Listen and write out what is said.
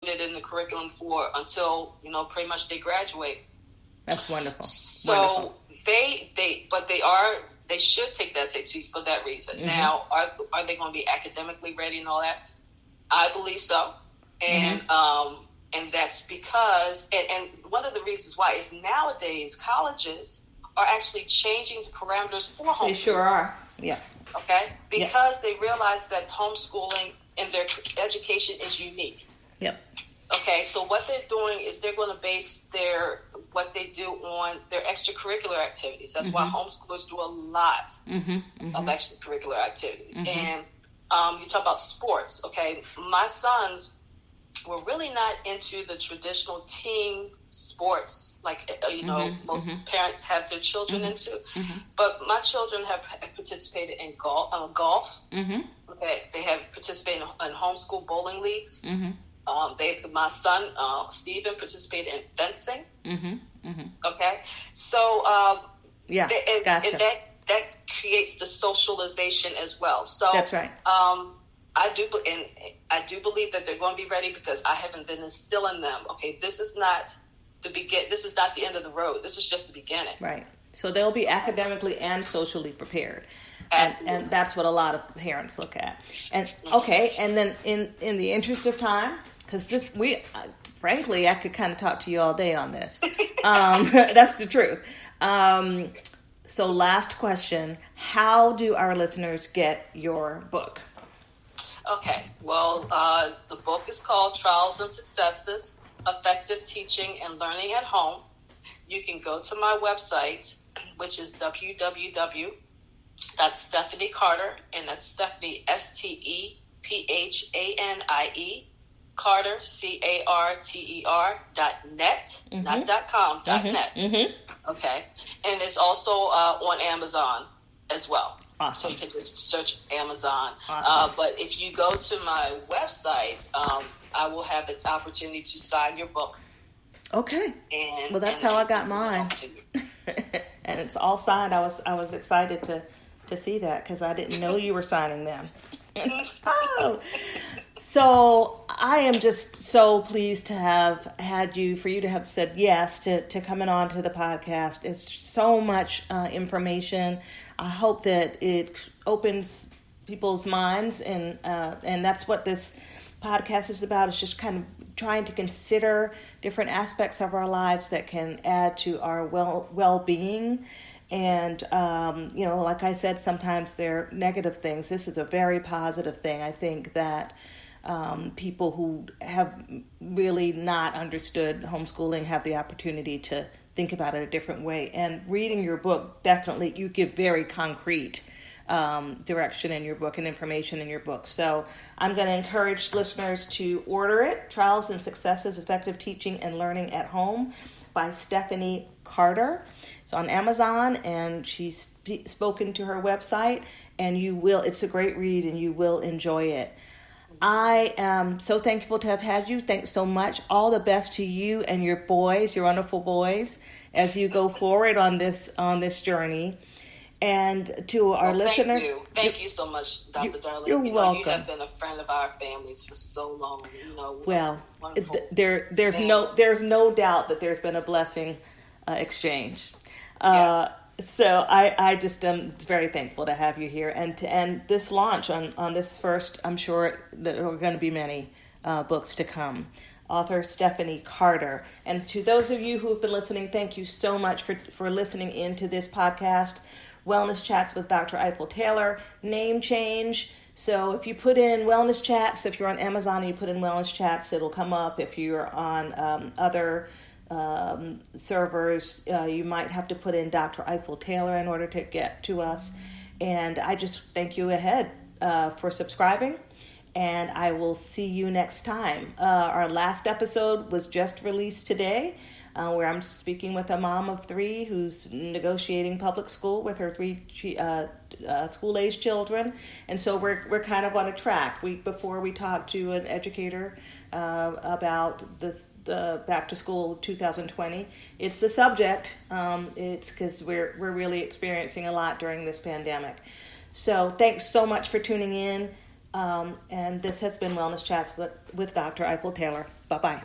it in the curriculum for until, pretty much they graduate. That's wonderful. So wonderful. They should take the SAT for that reason. Mm-hmm. Now, are they going to be academically ready and all that? I believe so. And and that's because, and one of the reasons why is nowadays colleges are actually changing the parameters for homeschooling. They sure are. Yeah. Okay? Because they realize that homeschooling and their education is unique. Yep. Okay, so what they're doing is they're going to base what they do on their extracurricular activities. That's why homeschoolers do a lot of extracurricular activities. And you talk about sports, okay? My sons were really not into the traditional team sports like, most parents have their children into. But my children have participated in golf. Okay, they have participated in homeschool bowling leagues. My son, Stephen, participated in fencing. Okay, so gotcha. That creates the socialization as well. So that's right. I do believe that they're going to be ready because I haven't been instilling them. Okay, this is not This is not the end of the road. This is just the beginning. Right. So they'll be academically and socially prepared. And that's what a lot of parents look at. And okay, and then in the interest of time, because frankly, I could kind of talk to you all day on this. That's the truth. So last question, how do our listeners get your book? Okay, well, the book is called Trials and Successes, Effective Teaching and Learning at Home. You can go to my website, which is www.Stephanie Carter, and that's Stephanie, STEPHANIE, Carter, CARTER.net, not .com, .net. Okay, and it's also on Amazon as well. Awesome. So you can just search Amazon. Awesome. But if you go to my website, I will have the opportunity to sign your book. Okay. Well, that's how I got mine. And it's all signed. I was excited to see that because I didn't know you were signing them. Oh. So I am just so pleased to have had you, for you to have said yes to coming on to the podcast. It's so much information. I hope that it opens people's minds, and that's what this podcast is about. It's just kind of trying to consider different aspects of our lives that can add to our well-being. And, like I said, sometimes they're negative things. This is a very positive thing. I think that people who have really not understood homeschooling have the opportunity to think about it a different way. And reading your book, definitely, you give very concrete direction in your book and information in your book. So I'm going to encourage listeners to order it, Trials and Successes, Effective Teaching and Learning at Home by Stephanie Carter. It's on Amazon, and she's spoken to her website, and it's a great read, and you will enjoy it. I am so thankful to have had you. Thanks so much. All the best to you and your boys, your wonderful boys, as you go forward on this journey. And to our listeners, thank you so much, Dr. Darlene. You're welcome. You have been a friend of our families for so long. Well, wonderful. There's no doubt that there's been a blessing exchange. Yes. So I just am very thankful to have you here and to end this launch on this first. I'm sure that there are going to be many books to come. Author Stephanie Carter. And to those of you who have been listening, thank you so much for listening into this podcast. Wellness Chats with Dr. Ifill-Taylor, name change. So if you put in Wellness Chats, if you're on Amazon and you put in Wellness Chats, it'll come up. If you're on other servers, you might have to put in Dr. Ifill-Taylor in order to get to us. And I just thank you ahead for subscribing, and I will see you next time. Our last episode was just released today, where I'm speaking with a mom of 3 who's negotiating public school with her 3 school-age children. And so we're kind of on a track. Before we talked to an educator about the Back to School 2020. It's the subject. It's because we're really experiencing a lot during this pandemic. So thanks so much for tuning in. And this has been Wellness Chats with Dr. Ifill-Taylor. Bye-bye.